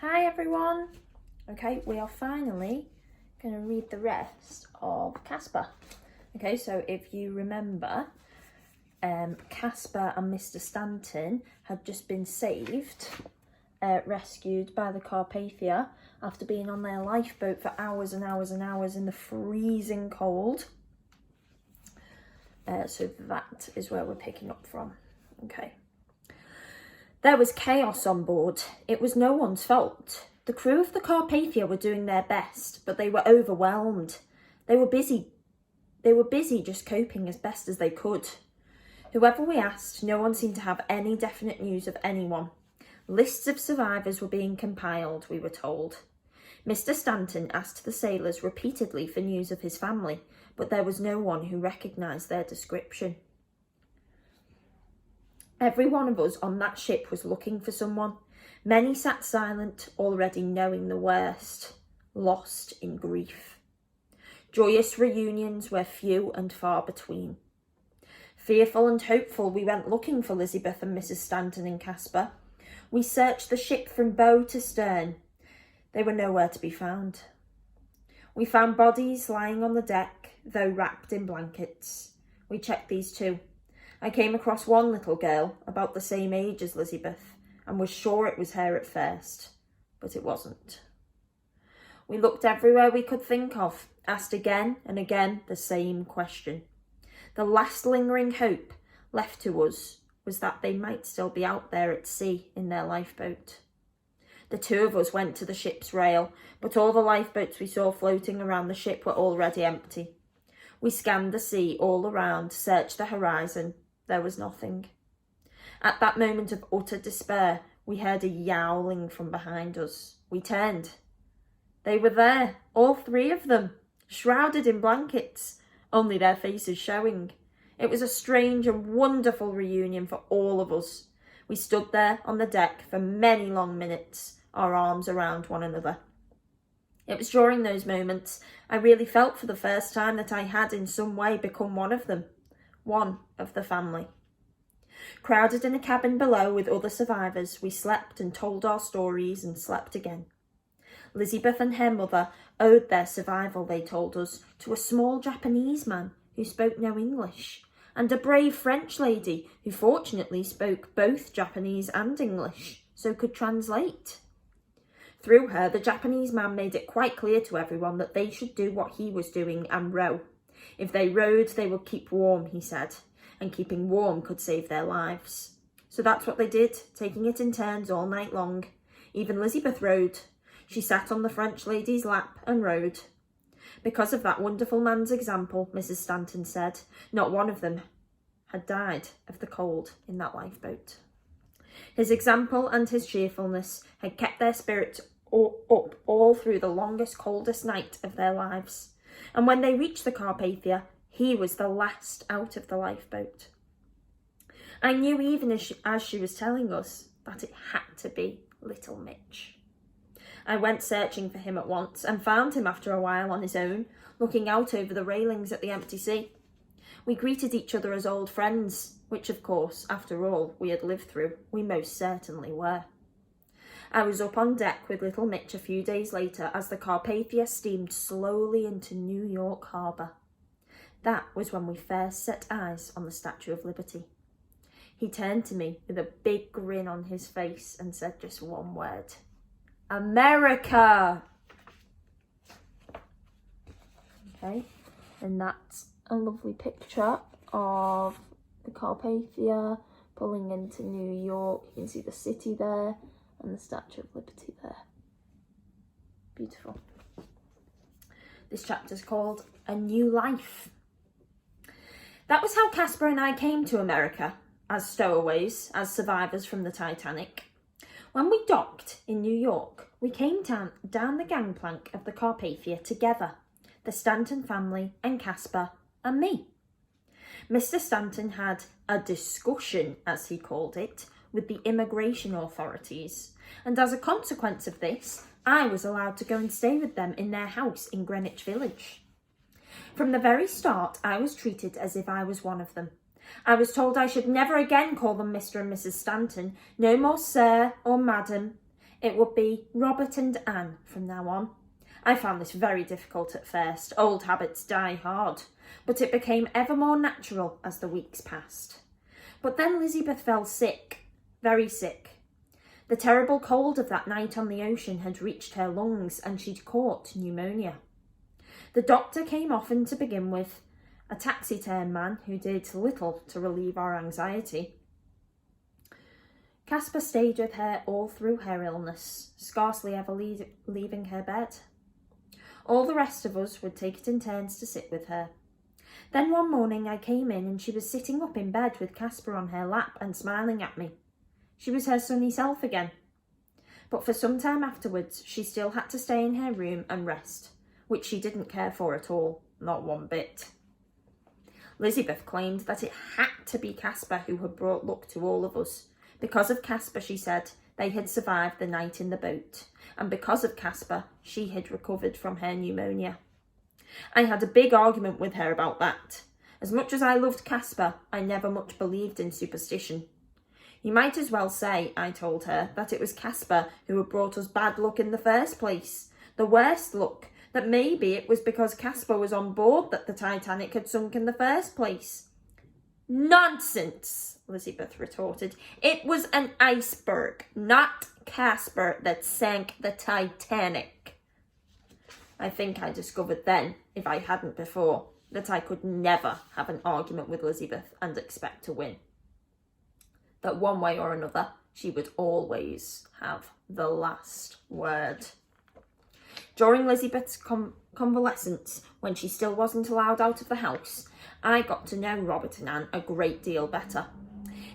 Hi everyone. Okay, we are finally going to read the rest of Kaspar. Okay, so if you remember, Kaspar and Mr. Stanton had just been saved, rescued by the Carpathia after being on their lifeboat for hours and hours and hours in the freezing cold. So that is where we're picking up from. Okay. There was chaos on board. It was no one's fault. The crew of the Carpathia were doing their best, but they were overwhelmed. They were busy just coping as best as they could. Whoever we asked, no one seemed to have any definite news of anyone. Lists of survivors were being compiled, we were told. Mr. Stanton asked the sailors repeatedly for news of his family, but there was no one who recognised their description. Every one of us on that ship was looking for someone. Many sat silent, already knowing the worst, lost in grief. Joyous reunions were few and far between. Fearful and hopeful, we went looking for Elizabeth and Mrs. Stanton and Kaspar. We searched the ship from bow to stern. They were nowhere to be found. We found bodies lying on the deck, though wrapped in blankets. We checked these too. I came across one little girl, about the same age as Elizabeth, and was sure it was her at first, but it wasn't. We looked everywhere we could think of, asked again and again the same question. The last lingering hope left to us was that they might still be out there at sea in their lifeboat. The two of us went to the ship's rail, but all the lifeboats we saw floating around the ship were already empty. We scanned the sea all around, searched the horizon. There was nothing. At that moment of utter despair, we heard a yowling from behind us. We turned. They were there, all three of them, shrouded in blankets, only their faces showing. It was a strange and wonderful reunion for all of us. We stood there on the deck for many long minutes, our arms around one another. It was during those moments I really felt for the first time that I had in some way become one of them. One of the family. Crowded in a cabin below with other survivors, we slept and told our stories and slept again. Elizabeth and her mother owed their survival, they told us, to a small Japanese man who spoke no English, and a brave French lady who fortunately spoke both Japanese and English, so could translate. Through her, the Japanese man made it quite clear to everyone that they should do what he was doing and row. If they rowed, they would keep warm, he said, and keeping warm could save their lives. So that's what they did, taking it in turns all night long. Even Elizabeth rowed. She sat on the French lady's lap and rowed. Because of that wonderful man's example, Mrs. Stanton said, not one of them had died of the cold in that lifeboat. His example and his cheerfulness had kept their spirits up all through the longest, coldest night of their lives. And when they reached the Carpathia, he was the last out of the lifeboat. I knew even as she was telling us that it had to be little Mitch. I went searching for him at once and found him after a while on his own, looking out over the railings at the empty sea. We greeted each other as old friends, which of course, after all we had lived through, we most certainly were. I was up on deck with little Mitch a few days later as the Carpathia steamed slowly into New York Harbour. That was when we first set eyes on the Statue of Liberty. He turned to me with a big grin on his face and said just one word. America! Okay, and that's a lovely picture of the Carpathia pulling into New York. You can see the city there and the Statue of Liberty there. Beautiful. This chapter's called A New Life. That was how Kaspar and I came to America, as stowaways, as survivors from the Titanic. When we docked in New York, we came down the gangplank of the Carpathia together, the Stanton family and Kaspar and me. Mr. Stanton had a discussion, as he called it, with the immigration authorities, and as a consequence of this, I was allowed to go and stay with them in their house in Greenwich Village. From the very start, I was treated as if I was one of them. I was told I should never again call them Mr. and Mrs. Stanton, no more sir or madam. It would be Robert and Anne from now on. I found this very difficult at first. Old habits die hard. But it became ever more natural as the weeks passed. But then Elizabeth fell sick, very sick. The terrible cold of that night on the ocean had reached her lungs and she'd caught pneumonia. The doctor came often to begin with, a taciturn man who did little to relieve our anxiety. Kaspar stayed with her all through her illness, scarcely ever leaving her bed. All the rest of us would take it in turns to sit with her. Then one morning I came in and she was sitting up in bed with Kaspar on her lap and smiling at me. She was her sunny self again. But for some time afterwards, she still had to stay in her room and rest, which she didn't care for at all, not one bit. Elizabeth claimed that it had to be Kaspar who had brought luck to all of us. Because of Kaspar, she said, they had survived the night in the boat, and because of Kaspar, she had recovered from her pneumonia. I had a big argument with her about that. As much as I loved Kaspar, I never much believed in superstition. You might as well say, I told her, that it was Kaspar who had brought us bad luck in the first place. The worst luck, that maybe it was because Kaspar was on board that the Titanic had sunk in the first place. Nonsense, Elizabeth retorted. It was an iceberg, not Kaspar, that sank the Titanic. I think I discovered then, if I hadn't before, that I could never have an argument with Elizabeth and expect to win. That one way or another, she would always have the last word. During Elizabeth's convalescence, when she still wasn't allowed out of the house, I got to know Robert and Anne a great deal better.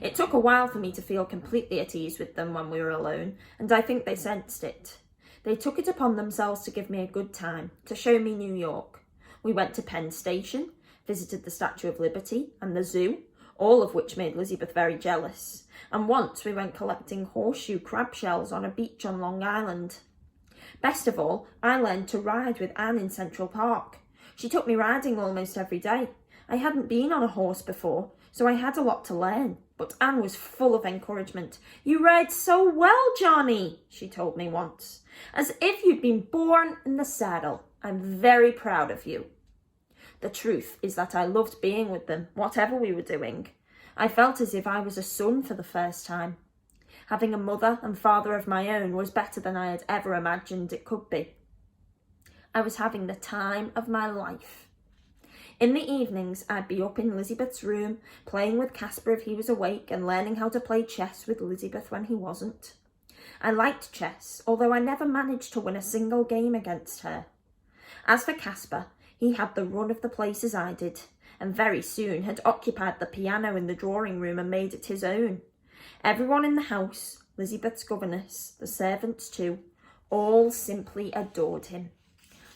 It took a while for me to feel completely at ease with them when we were alone, and I think they sensed it. They took it upon themselves to give me a good time, to show me New York. We went to Penn Station, visited the Statue of Liberty and the zoo, all of which made Elizabeth very jealous. And once we went collecting horseshoe crab shells on a beach on Long Island. Best of all, I learned to ride with Anne in Central Park. She took me riding almost every day. I hadn't been on a horse before, so I had a lot to learn. But Anne was full of encouragement. "You ride so well, Johnny," she told me once. "As if you'd been born in the saddle. I'm very proud of you." The truth is that I loved being with them, whatever we were doing. I felt as if I was a son for the first time. Having a mother and father of my own was better than I had ever imagined it could be. I was having the time of my life. In the evenings, I'd be up in Elizabeth's room, playing with Kaspar if he was awake and learning how to play chess with Elizabeth when he wasn't. I liked chess, although I never managed to win a single game against her. As for Kaspar, he had the run of the place as I did, and very soon had occupied the piano in the drawing room and made it his own. Everyone in the house, Elizabeth's governess, the servants too, all simply adored him.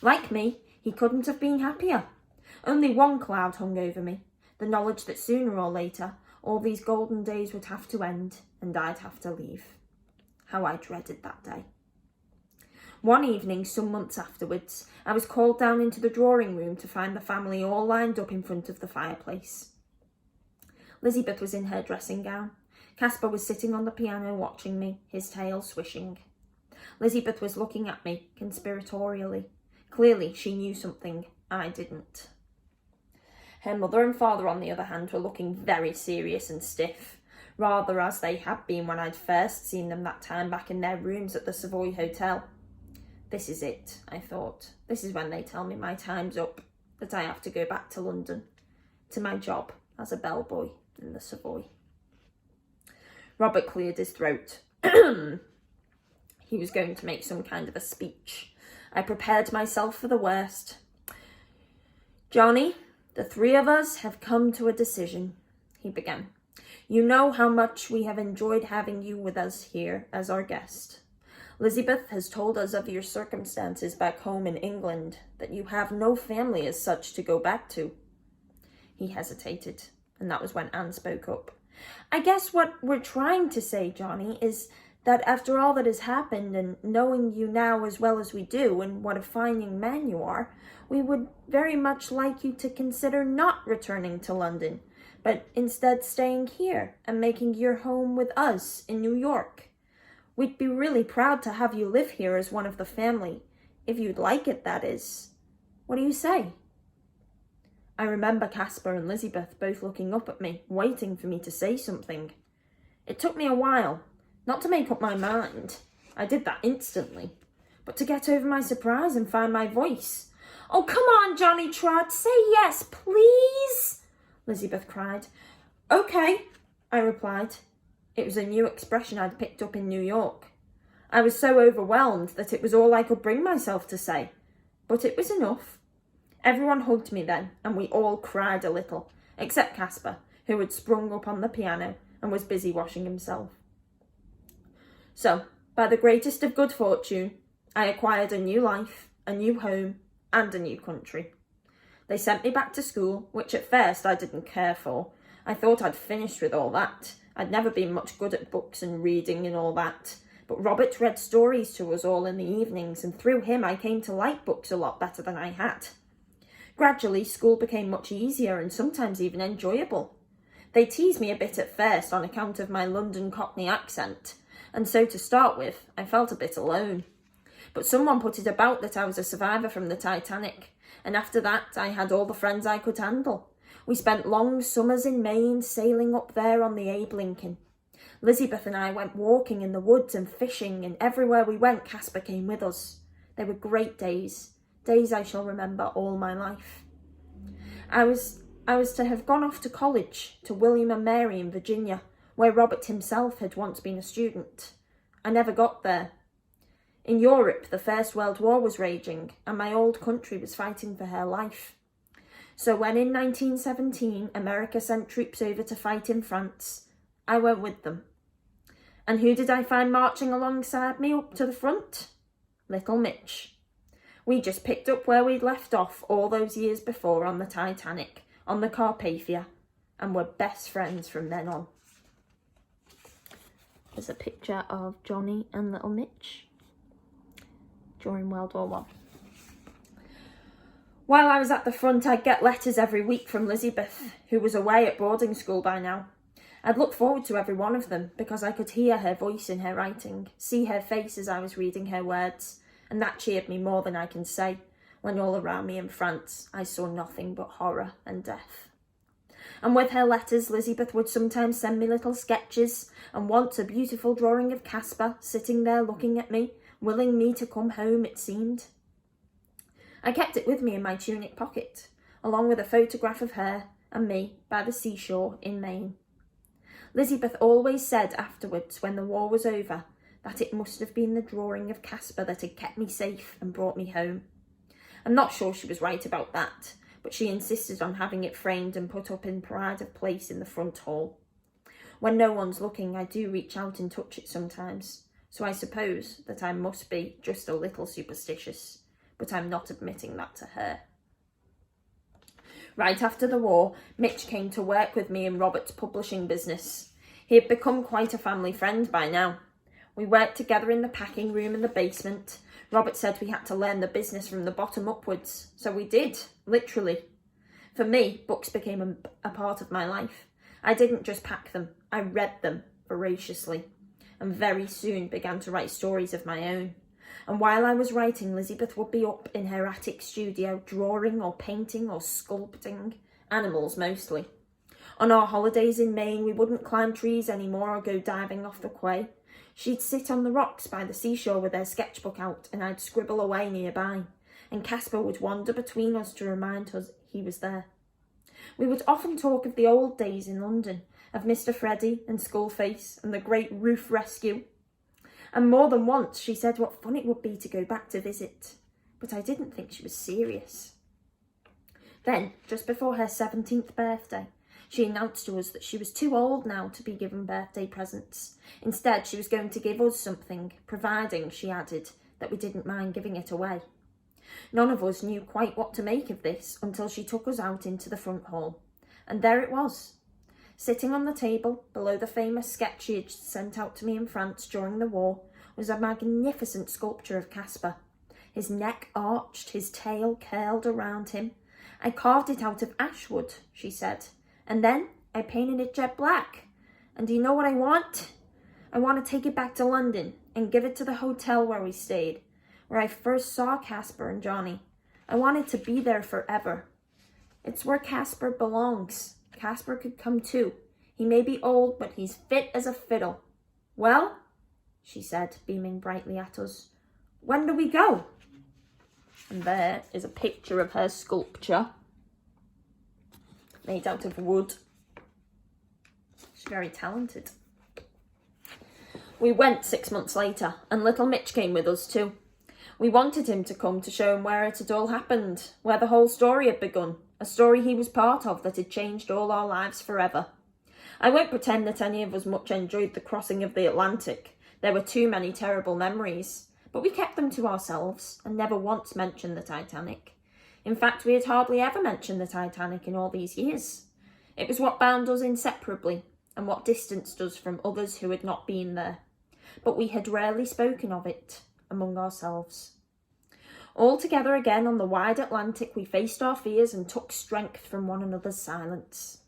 Like me, he couldn't have been happier. Only one cloud hung over me, the knowledge that sooner or later all these golden days would have to end and I'd have to leave. How I dreaded that day. One evening, some months afterwards, I was called down into the drawing room to find the family all lined up in front of the fireplace. Elizabeth was in her dressing gown. Kaspar was sitting on the piano watching me, his tail swishing. Elizabeth was looking at me conspiratorially. Clearly, she knew something I didn't. Her mother and father, on the other hand, were looking very serious and stiff, rather as they had been when I'd first seen them that time back in their rooms at the Savoy Hotel. This is it, I thought. This is when they tell me my time's up, that I have to go back to London, to my job as a bellboy in the Savoy. Robert cleared his throat. He was going to make some kind of a speech. I prepared myself for the worst. "Johnny, the three of us have come to a decision," he began. "You know how much we have enjoyed having you with us here as our guest. Elizabeth has told us of your circumstances back home in England, that you have no family as such to go back to." He hesitated, and that was when Anne spoke up. "I guess what we're trying to say, Johnny, is that after all that has happened, and knowing you now as well as we do, and what a fine young man you are, we would very much like you to consider not returning to London, but instead staying here and making your home with us in New York. We'd be really proud to have you live here as one of the family, if you'd like it, that is. What do you say?" I remember Kaspar and Elizabeth both looking up at me, waiting for me to say something. It took me a while, not to make up my mind. I did that instantly. But to get over my surprise and find my voice. "Oh, come on, Johnny Trot, say yes, please," Elizabeth cried. "Okay," I replied. It was a new expression I'd picked up in New York. I was so overwhelmed that it was all I could bring myself to say. But it was enough. Everyone hugged me then, and we all cried a little, except Kaspar, who had sprung up on the piano and was busy washing himself. So, by the greatest of good fortune, I acquired a new life, a new home, and a new country. They sent me back to school, which at first I didn't care for. I thought I'd finished with all that. I'd never been much good at books and reading and all that. But Robert read stories to us all in the evenings, and through him I came to like books a lot better than I had. Gradually, school became much easier and sometimes even enjoyable. They teased me a bit at first on account of my London Cockney accent, and so to start with, I felt a bit alone. But someone put it about that I was a survivor from the Titanic, and after that I had all the friends I could handle. We spent long summers in Maine sailing up there on the Abe Lincoln. Elizabeth and I went walking in the woods and fishing, and everywhere we went Kaspar came with us. They were great days, days I shall remember all my life. I was to have gone off to college, to William and Mary in Virginia, where Robert himself had once been a student. I never got there. In Europe, the First World War was raging, and my old country was fighting for her life. So when in 1917 America sent troops over to fight in France, I went with them. And who did I find marching alongside me up to the front? Little Mitch. We just picked up where we'd left off all those years before on the Titanic, on the Carpathia, and were best friends from then on. There's a picture of Johnny and little Mitch during World War I. While I was at the front, I'd get letters every week from Elizabeth, who was away at boarding school by now. I'd look forward to every one of them because I could hear her voice in her writing, see her face as I was reading her words, and that cheered me more than I can say, when all around me in France I saw nothing but horror and death. And with her letters, Elizabeth would sometimes send me little sketches, and once a beautiful drawing of Kaspar sitting there looking at me, willing me to come home, it seemed. I kept it with me in my tunic pocket, along with a photograph of her and me by the seashore in Maine. Elizabeth always said afterwards, when the war was over, that it must have been the drawing of Kaspar that had kept me safe and brought me home. I'm not sure she was right about that, but she insisted on having it framed and put up in pride of place in the front hall. When no one's looking, I do reach out and touch it sometimes, so I suppose that I must be just a little superstitious, but I'm not admitting that to her. Right after the war, Mitch came to work with me in Robert's publishing business. He had become quite a family friend by now. We worked together in the packing room in the basement. Robert said we had to learn the business from the bottom upwards, so we did, literally. For me, books became a part of my life. I didn't just pack them, I read them voraciously, and very soon began to write stories of my own. And while I was writing, Elizabeth would be up in her attic studio, drawing or painting or sculpting, animals mostly. On our holidays in Maine, we wouldn't climb trees anymore or go diving off the quay. She'd sit on the rocks by the seashore with her sketchbook out, and I'd scribble away nearby, and Kaspar would wander between us to remind us he was there. We would often talk of the old days in London, of Mr. Freddy and Skullface and the great roof rescue. And more than once she said what fun it would be to go back to visit, but I didn't think she was serious. Then, just before her 17th birthday, she announced to us that she was too old now to be given birthday presents. Instead, she was going to give us something, providing, she added, that we didn't mind giving it away. None of us knew quite what to make of this until she took us out into the front hall. And there it was. Sitting on the table, below the famous sketch she had sent out to me in France during the war, was a magnificent sculpture of Kaspar. His neck arched, his tail curled around him. I carved it out of ash wood, she said, and then I painted it jet black. And do you know what I want? I want to take it back to London and give it to the hotel where we stayed, where I first saw Kaspar and Johnny. I wanted to be there forever. It's where Kaspar belongs. Kaspar could come too. He may be old, but he's fit as a fiddle. Well, she said, beaming brightly at us, when do we go? And there is a picture of her sculpture, made out of wood. She's very talented. We went 6 months later, and little Mitch came with us too. We wanted him to come to show him where it had all happened, where the whole story had begun, a story he was part of that had changed all our lives forever. I won't pretend that any of us much enjoyed the crossing of the Atlantic. There were too many terrible memories, but we kept them to ourselves and never once mentioned the Titanic. In fact, we had hardly ever mentioned the Titanic in all these years. It was what bound us inseparably and what distanced us from others who had not been there. But we had rarely spoken of it among ourselves. All together again on the wide Atlantic, we faced our fears and took strength from one another's silence.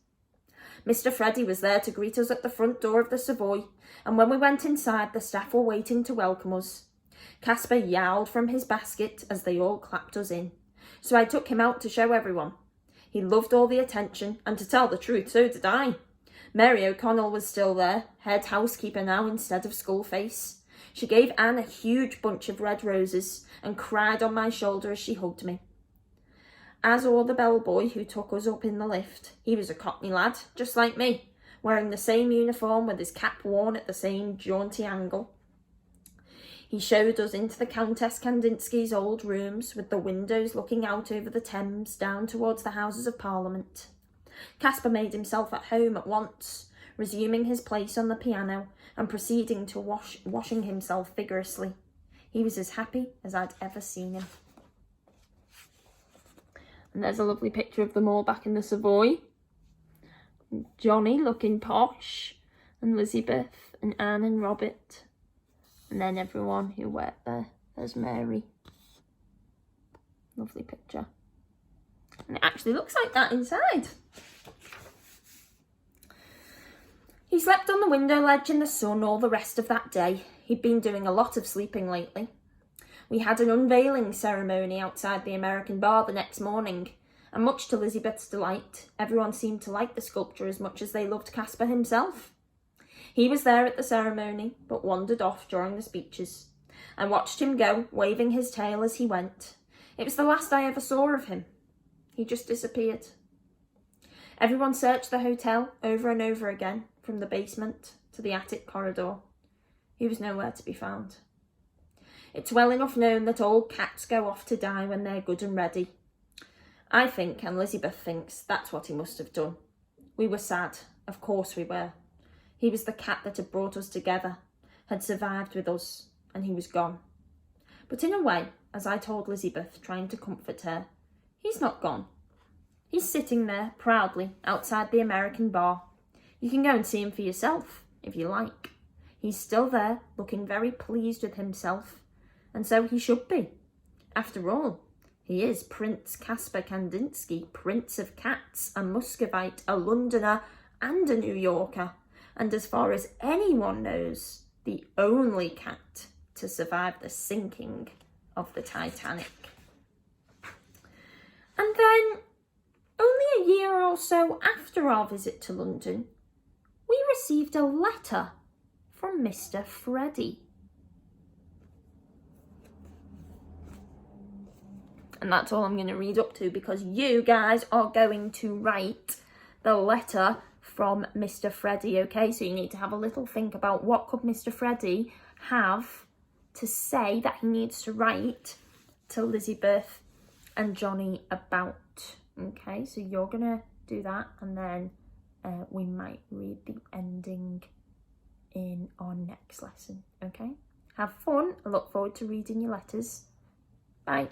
Mr. Freddy was there to greet us at the front door of the Savoy, and when we went inside, the staff were waiting to welcome us. Kaspar yowled from his basket as they all clapped us in, so I took him out to show everyone. He loved all the attention, and to tell the truth, so did I. Mary O'Connell was still there, head housekeeper now instead of Skullface. She gave Anne a huge bunch of red roses and cried on my shoulder as she hugged me. As or the bellboy who took us up in the lift. He was a Cockney lad, just like me, wearing the same uniform with his cap worn at the same jaunty angle. He showed us into the Countess Kandinsky's old rooms, with the windows looking out over the Thames down towards the Houses of Parliament. Kaspar made himself at home at once, resuming his place on the piano and proceeding to washing himself vigorously. He was as happy as I'd ever seen him. And there's a lovely picture of them all back in the Savoy. Johnny looking posh, and Elizabeth and Anne and Robert. And then everyone who worked there. There's Mary. Lovely picture. And it actually looks like that inside. He slept on the window ledge in the sun all the rest of that day. He'd been doing a lot of sleeping lately. We had an unveiling ceremony outside the American bar the next morning, and much to Elizabeth's delight, everyone seemed to like the sculpture as much as they loved Kaspar himself. He was there at the ceremony, but wandered off during the speeches. I watched him go, waving his tail as he went. It was the last I ever saw of him. He just disappeared. Everyone searched the hotel over and over again, from the basement to the attic corridor. He was nowhere to be found. It's well enough known that old cats go off to die when they're good and ready. I think, and Elizabeth thinks, that's what he must have done. We were sad, of course we were. He was the cat that had brought us together, had survived with us, and he was gone. But in a way, as I told Elizabeth, trying to comfort her, he's not gone. He's sitting there, proudly, outside the American bar. You can go and see him for yourself, if you like. He's still there, looking very pleased with himself, and so he should be. After all, he is Prince Kaspar Kandinsky, Prince of Cats, a Muscovite, a Londoner, and a New Yorker, and as far as anyone knows, the only cat to survive the sinking of the Titanic. And then, only a year or so after our visit to London, we received a letter from Mr. Freddy. And that's all I'm going to read up to, because you guys are going to write the letter from Mr. Freddy, okay? So you need to have a little think about what could Mr. Freddy have to say that he needs to write to Elizabeth and Johnny about, okay? So you're going to do that, and then we might read the ending in our next lesson, okay? Have fun. I look forward to reading your letters. Bye.